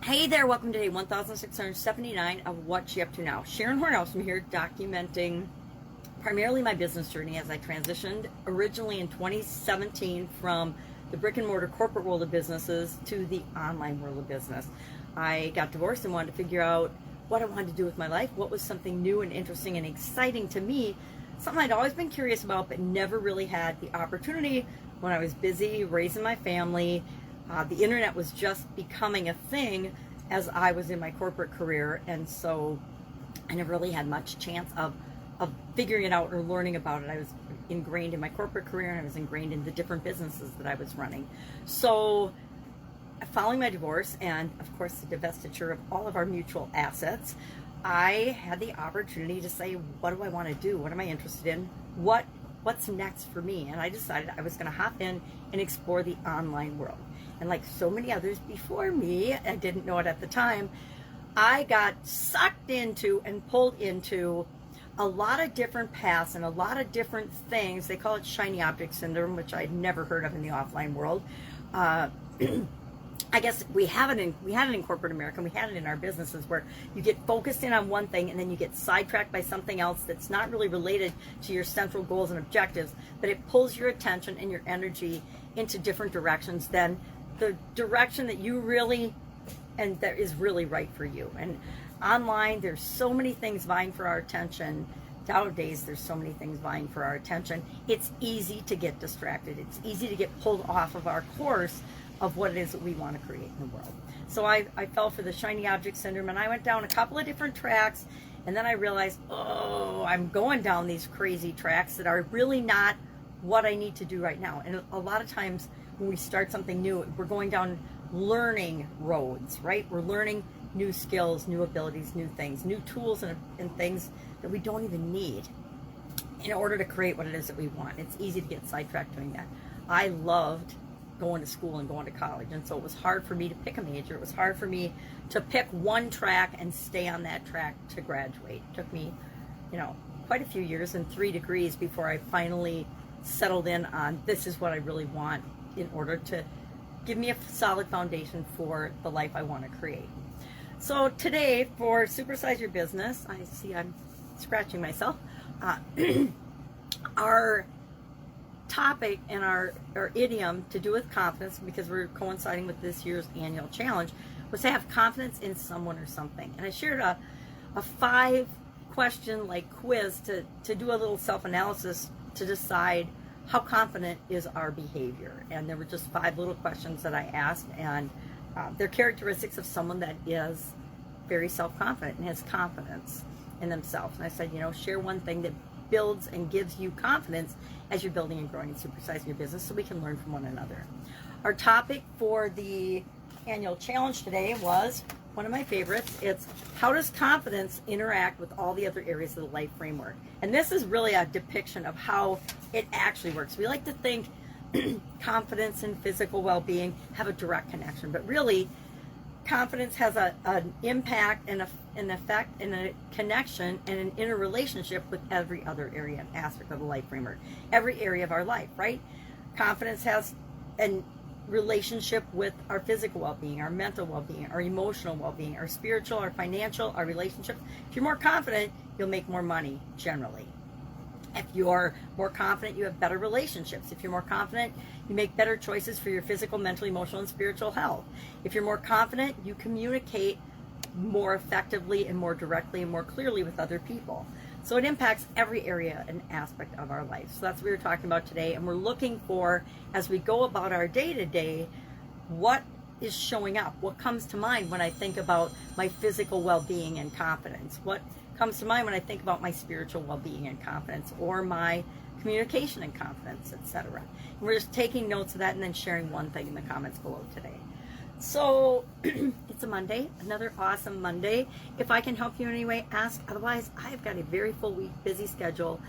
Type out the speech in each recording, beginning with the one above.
Hey there, welcome to day 1679 of What You Up To Now. Sharon Horne-Ellstrom here, documenting primarily my business journey as I transitioned originally in 2017 from the brick and mortar corporate world of businesses to the online world of business. I got divorced and wanted to figure out what I wanted to do with my life, what was something new and interesting and exciting to me, something I'd always been curious about but never really had the opportunity when I was busy raising my family. The internet was just becoming a thing as I was in my corporate career, and so I never really had much chance of figuring it out or learning about it. I was ingrained in my corporate career, and I was ingrained in the different businesses that I was running. So following my divorce and, of course, the divestiture of all of our mutual assets, I had the opportunity to say, what do I want to do? What am I interested in? What's next for me? And I decided I was going to hop in and explore the online world. And like so many others before me, I didn't know it at the time, I got sucked into and pulled into a lot of different paths and a lot of different things. They call it shiny object syndrome, which I'd never heard of in the offline world. I guess we had it in corporate America, and we had it in our businesses, where you get focused in on one thing and then you get sidetracked by something else that's not really related to your central goals and objectives, but it pulls your attention and your energy into different directions than the direction that you really, and that is really right for you. And online, there's so many things vying for our attention. Nowadays, there's so many things vying for our attention. It's easy to get distracted. It's easy to get pulled off of our course of what it is that we want to create in the world. So I fell for the shiny object syndrome, and I went down a couple of different tracks, and then I realized, oh, I'm going down these crazy tracks that are really not what I need to do right now. And a lot of times when we start something new, we're going down learning roads, right? We're learning new skills, new abilities, new things, new tools and things that we don't even need in order to create what it is that we want. It's easy to get sidetracked doing that. I loved going to school and going to college, and so it was hard for me to pick a major. It was hard for me to pick one track and stay on that track to graduate. It took me, quite a few years and 3 degrees before I finally settled in on this is what I really want in order to give me a solid foundation for the life I want to create. So today, for Supersize Your Business, I see I'm scratching myself. Our topic and our idiom to do with confidence, because we're coinciding with this year's annual challenge, was to have confidence in someone or something. And I shared a 5-question quiz to do a little self-analysis to decide how confident is our behavior. And there were just 5 little questions that I asked, and they're characteristics of someone that is very self-confident and has confidence in themselves. And I said, share one thing that builds and gives you confidence as you're building and growing and supersizing your business, so we can learn from one another. Our topic for the annual challenge today was one of my favorites. It's how does confidence interact with all the other areas of the life framework? And this is really a depiction of how it actually works. We like to think confidence and physical well-being have a direct connection, but really confidence has an impact and an effect and a connection and an interrelationship with every other area and aspect of the life framework, every area of our life, right? Confidence has a relationship with our physical well-being, our mental well-being, our emotional well-being, our spiritual, our financial, our relationships. If you're more confident, you'll make more money generally. If you're more confident, you have better relationships. If you're more confident, you make better choices for your physical, mental, emotional, and spiritual health. If you're more confident, you communicate more effectively and more directly and more clearly with other people. So it impacts every area and aspect of our life. So that's what we're talking about today. And we're looking for, as we go about our day-to-day, what is showing up? What comes to mind when I think about my physical well-being and confidence? What comes to mind when I think about my spiritual well-being and confidence, or my communication and confidence, etc. And we're just taking notes of that and then sharing one thing in the comments below today. So it's a Monday, another awesome Monday. If I can help you in any way, ask. Otherwise, I've got a very full week, busy schedule,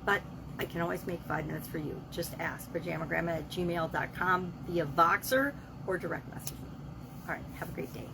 but I can always make 5 minutes for you. Just ask. pajamagrandma@gmail.com via Voxer or direct message me. All right, have a great day.